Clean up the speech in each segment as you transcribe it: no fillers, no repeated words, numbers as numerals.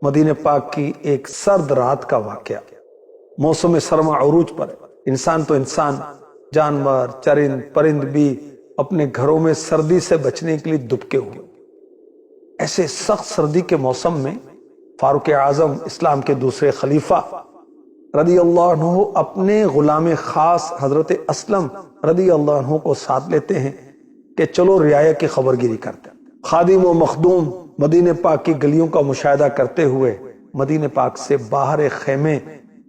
مدینہ پاک کی ایک سرد رات کا واقعہ۔ موسم سرما عروج پر انسان تو انسان، جانور، چرند پرند بھی اپنے گھروں میں سردی سے بچنے کے لیے دبکے ہوئے۔ ایسے سخت سردی کے موسم میں فاروق اعظم اسلام کے دوسرے خلیفہ رضی اللہ عنہ اپنے غلام خاص حضرت اسلم رضی اللہ عنہ کو ساتھ لیتے ہیں کہ چلو رعایا کی خبر گیری کرتے ہیں۔ خادم و مخدوم مدینہ پاک کی گلیوں کا مشاہدہ کرتے ہوئے مدینہ پاک سے باہر ایک خیمے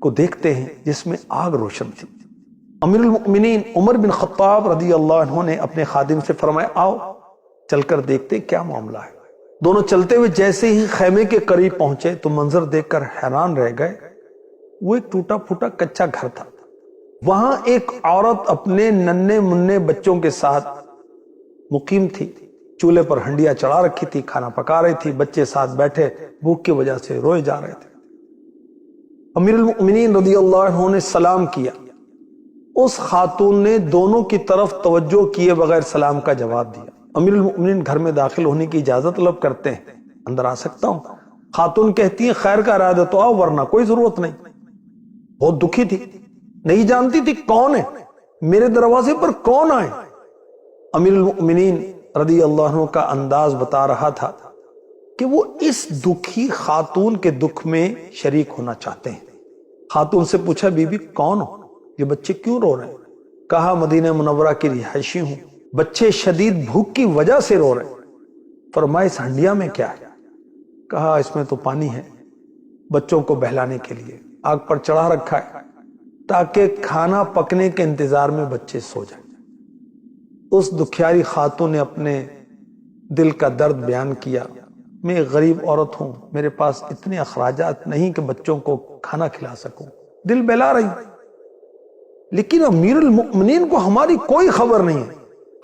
کو دیکھتے ہیں جس میں آگ روشن تھی۔ امیر المؤمنین عمر بن خطاب رضی اللہ عنہ نے اپنے خادم سے فرمایا آؤ چل کر دیکھتے کیا معاملہ ہے۔ دونوں چلتے ہوئے جیسے ہی خیمے کے قریب پہنچے تو منظر دیکھ کر حیران رہ گئے۔ وہ ایک ٹوٹا پھوٹا کچا گھر تھا۔ وہاں ایک عورت اپنے ننھے منھے بچوں کے ساتھ مقیم تھی۔ چولہے پر ہنڈیاں چڑھا رکھی تھی، کھانا پکا رہی تھی، بچے ساتھ بیٹھے بھوک کی وجہ سے روئے جا رہے تھے۔ امیر المؤمنین رضی اللہ عنہ نے سلام کیا۔ اس خاتون نے دونوں کی طرف توجہ کیے بغیر سلام کا جواب دیا۔ امیر المؤمنین گھر میں داخل ہونے کی اجازت طلب کرتے ہیں، اندر آ سکتا ہوں؟ خاتون کہتی ہیں خیر کا ارادہ تو آؤ ورنہ کوئی ضرورت نہیں۔ بہت دکھی تھی، نہیں جانتی تھی کون ہے، میرے دروازے پر کون آئے۔ امیر المؤمنین رضی اللہ عنہ کا انداز بتا رہا تھا کہ وہ اس دکھی خاتون کے دکھ میں شریک ہونا چاہتے ہیں۔ خاتون سے پوچھا بی بی کون ہو، یہ بچے کیوں رو رہے ہیں؟ کہا مدینہ منورہ کی رہائشی ہوں، بچے شدید بھوک کی وجہ سے رو رہے ہیں۔ فرمایا اس ہنڈیا میں کیا ہے؟ کہا اس میں تو پانی ہے، بچوں کو بہلانے کے لیے آگ پر چڑھا رکھا ہے تاکہ کھانا پکنے کے انتظار میں بچے سو جائیں۔ اس دکھیاری خاتون نے اپنے دل کا درد بیان کیا۔ میں ایک غریب عورت ہوں، میرے پاس اتنے اخراجات نہیں کہ بچوں کو کھانا کھلا سکوں، دل بہلا رہی، لیکن امیر المؤمنین کو ہماری کوئی خبر نہیں ہے،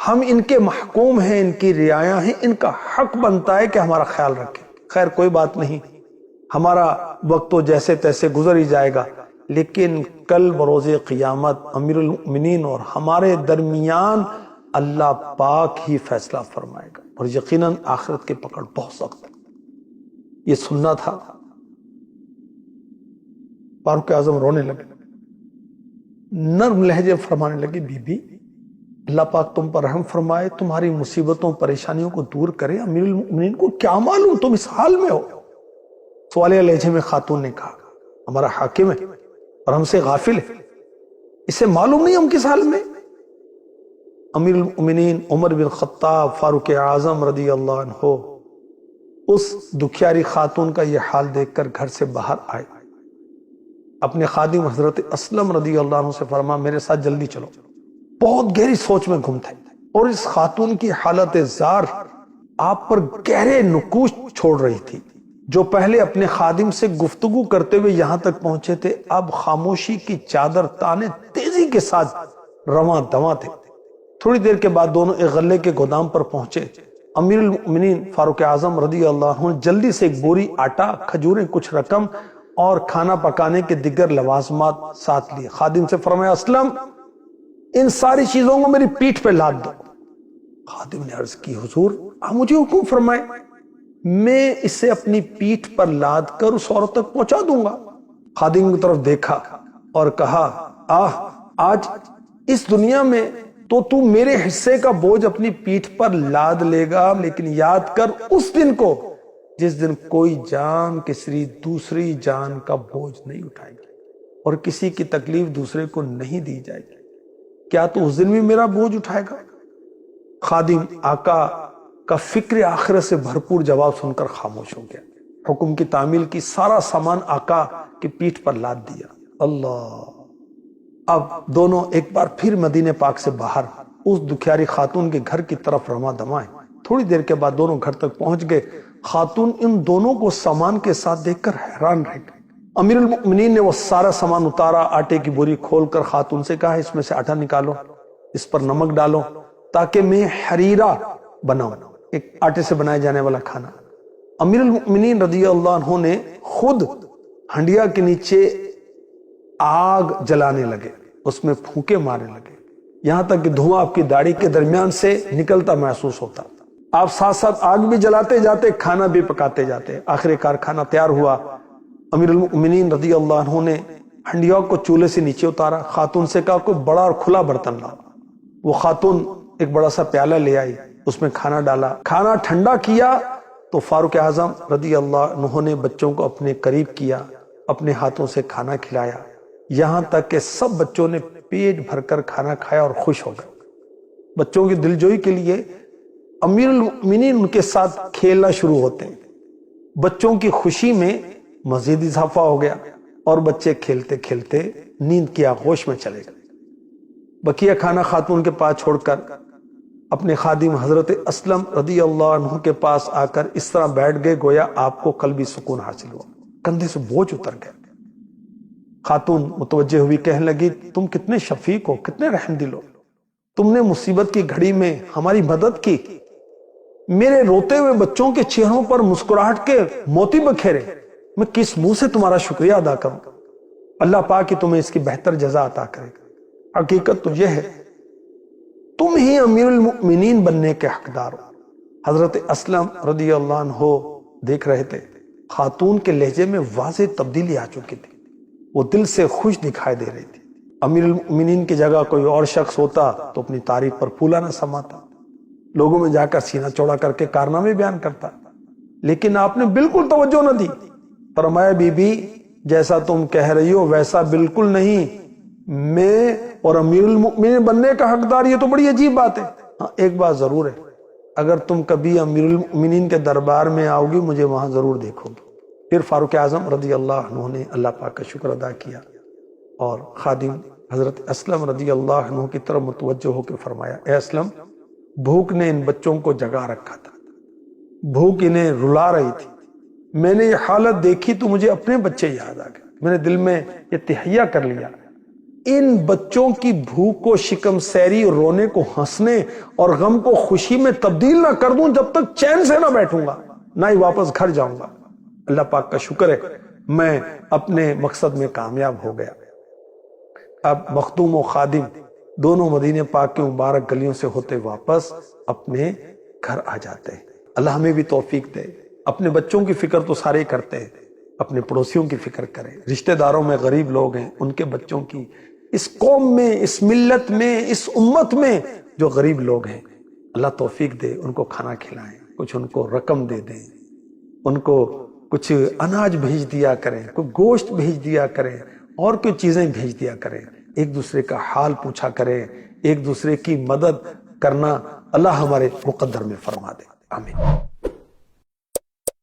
ہم ان کے محکوم ہیں، ان کی رعایا ہیں، ان کا حق بنتا ہے کہ ہمارا خیال رکھیں۔ خیر کوئی بات نہیں، ہمارا وقت تو جیسے تیسے گزر ہی جائے گا، لیکن کل بروز قیامت امیر المؤمنین اور ہمارے درمیان اللہ پاک ہی فیصلہ فرمائے گا، اور یقیناً آخرت کی پکڑ بہت سخت ہے۔ یہ سننا تھا۔ فاروق اعظم رونے لگے، نرم لہجے فرمانے لگے بی بی اللہ پاک تم پر رحم فرمائے، تمہاری مصیبتوں پریشانیوں کو دور کرے، امیر المؤمنین کو کیا معلوم تم اس حال میں ہو۔ سوالیہ لہجے میں خاتون نے کہا ہمارا حاکم ہے اور ہم سے غافل ہے، اسے معلوم نہیں ہم کس حال میں۔ امیر المؤمنین عمر بن خطاب فاروق اعظم رضی اللہ عنہ اس دکھیاری خاتون کا یہ حال دیکھ کر گھر سے باہر آئے، اپنے خادم حضرت اسلم رضی اللہ عنہ سے فرما میرے ساتھ جلدی چلو۔ بہت گہری سوچ میں گم تھے اور اس خاتون کی حالت زار آپ پر گہرے نقوش چھوڑ رہی تھی۔ جو پہلے اپنے خادم سے گفتگو کرتے ہوئے یہاں تک پہنچے تھے، اب خاموشی کی چادر تانے تیزی کے ساتھ رواں دواں تھے۔ تھوڑی دیر کے بعد دونوں ایک غلے کے گودام پر پہنچے۔ امیر المؤمنین فاروق اعظم رضی اللہ عنہ جلدی سے ایک بوری آٹا، کھجوریں، کچھ رقم اور کھانا پکانے کے دیگر لوازمات ساتھ لیے۔ خادم سے فرمایا اسلم ان ساری چیزوں کو میری پیٹھ پہ لاد دو۔ خادم نے عرض کی حضور آپ مجھے حکم فرمائے، میں اسے اپنی پیٹھ پر لاد کر اس عورت تک پہنچا دوں گا۔ خادم کی طرف دیکھا اور کہا آج اس دنیا میں تو میرے حصے کا بوجھ اپنی پیٹھ پر لاد لے گا، لیکن یاد کر اس دن کو جس دن کوئی جان کسی دوسری جان کا بوجھ نہیں اٹھائے گی اور کسی کی تکلیف دوسرے کو نہیں دی جائے گی۔ کیا تو اس دن بھی میرا بوجھ اٹھائے گا؟ خادم آقا کا فکر آخرت سے بھرپور جواب سن کر خاموش ہو گیا۔ حکم کی تعمیل کی، سارا سامان آقا کی پیٹھ پر لاد دیا۔ اللہ! اب دونوں ایک بار پھر مدینہ پاک سے باہر اس دکھیاری خاتون کے گھر کی طرف رواں دواں ہیں۔ تھوڑی دیر کے بعد دونوں گھر تک پہنچ گئے۔ خاتون ان دونوں کو سامان کے ساتھ دیکھ کر حیران رہ گئی۔ امیر المؤمنین نے وہ سارا سامان اتارا، آٹے کی بوری کھول کر خاتون سے کہا اس میں سے آٹا نکالو، اس پر نمک ڈالو تاکہ میں حریرہ بناؤں، ایک آٹے سے بنائے جانے والا کھانا۔ امیر المؤمنین رضی اللہ عنہ نے خود ہنڈیا کے نیچے آگ جلانے لگے، اس میں پھونکے مارنے لگے، یہاں تک کہ دھواں آپ کی داڑھی کے درمیان سے نکلتا محسوس ہوتا۔ آپ ساتھ ساتھ آگ بھی جلاتے جاتے، کھانا بھی پکاتے جاتے۔ آخر کار کھانا تیار ہوا، امیر المؤمنین رضی اللہ عنہ نے ہنڈیا کو چولہے سے نیچے اتارا، خاتون سے کہا کوئی بڑا اور کھلا برتن لاؤ۔ وہ خاتون ایک بڑا سا پیالہ لے آئی، اس میں کھانا ڈالا، کھانا ٹھنڈا کیا تو فاروق اعظم رضی اللہ عنہ نے بچوں کو اپنے قریب کیا، اپنے ہاتھوں سے کھانا کھلایا، یہاں تک کہ سب بچوں نے پیٹ بھر کر کھانا کھایا اور خوش ہو گئے۔ بچوں کی دلجوئی کے لیے امیر المؤمنین ان کے ساتھ کھیلنا شروع ہوتے ہیں۔ بچوں کی خوشی میں مزید اضافہ ہو گیا اور بچے کھیلتے کھیلتے نیند کی آغوش میں چلے گئے۔ بقیہ کھانا خاتون کے پاس چھوڑ کر اپنے خادم حضرت اسلم رضی اللہ عنہ کے پاس آ کر اس طرح بیٹھ گئے گویا آپ کو قلبی سکون حاصل ہوا، کندھے سے بوجھ اتر گئے۔ خاتون متوجہ ہوئی، کہنے لگی تم کتنے شفیق ہو، کتنے رحم دل ہو، تم نے مصیبت کی گھڑی میں ہماری مدد کی، میرے روتے ہوئے بچوں کے چہروں پر مسکراہٹ کے موتی بکھیرے، میں کس منہ سے تمہارا شکریہ ادا کروں؟ اللہ پاک کہ تمہیں اس کی بہتر جزا عطا کرے گا۔ حقیقت تو یہ ہے تم ہی امیر المؤمنین بننے کے حقدار ہو۔ حضرت اسلم رضی اللہ عنہ دیکھ رہے تھے، خاتون کے لہجے میں واضح تبدیلی آ چکی تھی، وہ دل سے خوش دکھائی دے رہی تھی۔ امیر المؤمنین کی جگہ کوئی اور شخص ہوتا تو اپنی تعریف پر پھولا نہ سماتا، لوگوں میں جا کر سینہ چوڑا کر کے کارنامے بیان کرتا، لیکن آپ نے بالکل توجہ نہ دی۔ فرمایا بی بی جیسا تم کہہ رہی ہو ویسا بالکل نہیں، میں اور امیر المؤمنین بننے کا حقدار، یہ تو بڑی عجیب بات ہے۔ ہاں ایک بات ضرور ہے، اگر تم کبھی امیر المؤمنین کے دربار میں آؤ گی مجھے وہاں ضرور دیکھو گی۔ پھر فاروق اعظم رضی اللہ عنہ نے اللہ پاک کا شکر ادا کیا اور خادم حضرت اسلم رضی اللہ عنہ کی طرف متوجہ ہو کے فرمایا، اے اسلم، بھوک نے ان بچوں کو جگا رکھا تھا، بھوک انہیں رلا رہی تھی، میں نے یہ حالت دیکھی تو مجھے اپنے بچے یاد آ گئے، میں نے دل میں یہ تہیہ کر لیا، ان بچوں کی بھوک کو شکم سیری اور رونے کو ہنسنے اور غم کو خوشی میں تبدیل نہ کر دوں جب تک چین سے نہ بیٹھوں گا، نہ ہی واپس گھر جاؤں گا۔ اللہ پاک کا شکر ہے میں اپنے مقصد میں کامیاب ہو گیا۔ اب مخدوم و خادم دونوں مدینے پاک کے مبارک گلیوں سے ہوتے واپس اپنے گھر آ جاتے ہیں۔ اللہ ہمیں بھی توفیق دے، اپنے بچوں کی فکر تو سارے کرتے ہیں، اپنے پڑوسیوں کی فکر کریں، رشتہ داروں میں غریب لوگ ہیں ان کے بچوں کی، اس قوم میں، اس ملت میں، اس امت میں جو غریب لوگ ہیں اللہ توفیق دے، ان کو کھانا کھلائیں، کچھ ان کو رقم دے دیں، ان کو کچھ اناج بھیج دیا کریں، کوئی گوشت بھیج دیا کریں اور کوئی چیزیں بھیج دیا کریں، ایک دوسرے کا حال پوچھا کریں، ایک دوسرے کی مدد کرنا اللہ ہمارے مقدر میں فرما دے، آمین۔